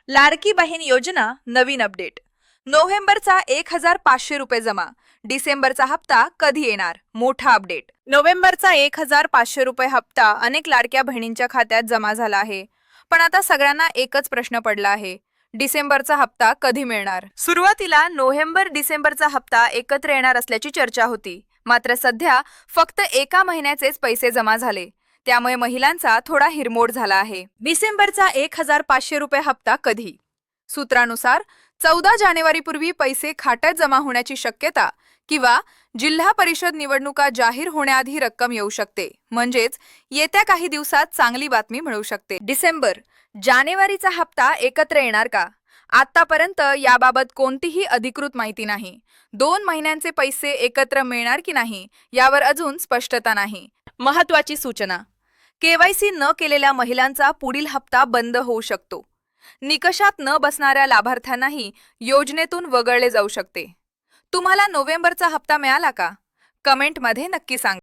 लाडकी बहीण योजना नवीन अपडेट. नोव्हेंबरचा 1,500 रुपये जमा. डिसेंबरचा हप्ता कधी येणार? मोठा अपडेट. नोव्हेंबरचा 1,500 रुपये हप्ता अनेक लाडक्या बहिणींच्या खात्यात जमा झाला आहे. पण आता सगळ्यांना एकच प्रश्न पडला आहे, डिसेंबरचा हप्ता कधी मिळणार? सुरुवातीला नोव्हेंबर डिसेंबरचा हप्ता एकत्र येणार असल्याची चर्चा होती. मात्र सध्या फक्त एका महिन्याचेच पैसे जमा झाले. त्यामुळे महिलांचा थोडा हिरमोड झाला आहे. डिसेंबरचा 1,500 रुपये हप्ता कधी? सूत्रानुसार 14 जानेवारीपूर्वी पैसे खात्यात जमा होण्याची शक्यता किंवा जिल्हा परिषद निवडणुका जाहीर होण्याआधी रक्कम येऊ शकते. म्हणजेच येत्या काही दिवसात चांगली बातमी मिळू शकते. डिसेंबर, जानेवारीचा हप्ता एकत्र येणार का? आतापर्यंत याबाबत कोणतीही अधिकृत माहिती नाही. 2 महिन्यांचे पैसे एकत्र मिळणार की नाही यावर अजून स्पष्टता नाही. महत्त्वाची सूचना: केवायसी न केलेल्या महिलांचा पुढील हप्ता बंद होऊ शकतो. निकषात न बसणाऱ्या लाभार्थ्यांनाही योजनेतून वगळले जाऊ शकते. तुम्हाला नोव्हेंबरचा हप्ता मिळाला का? कमेंटमध्ये नक्की सांगा.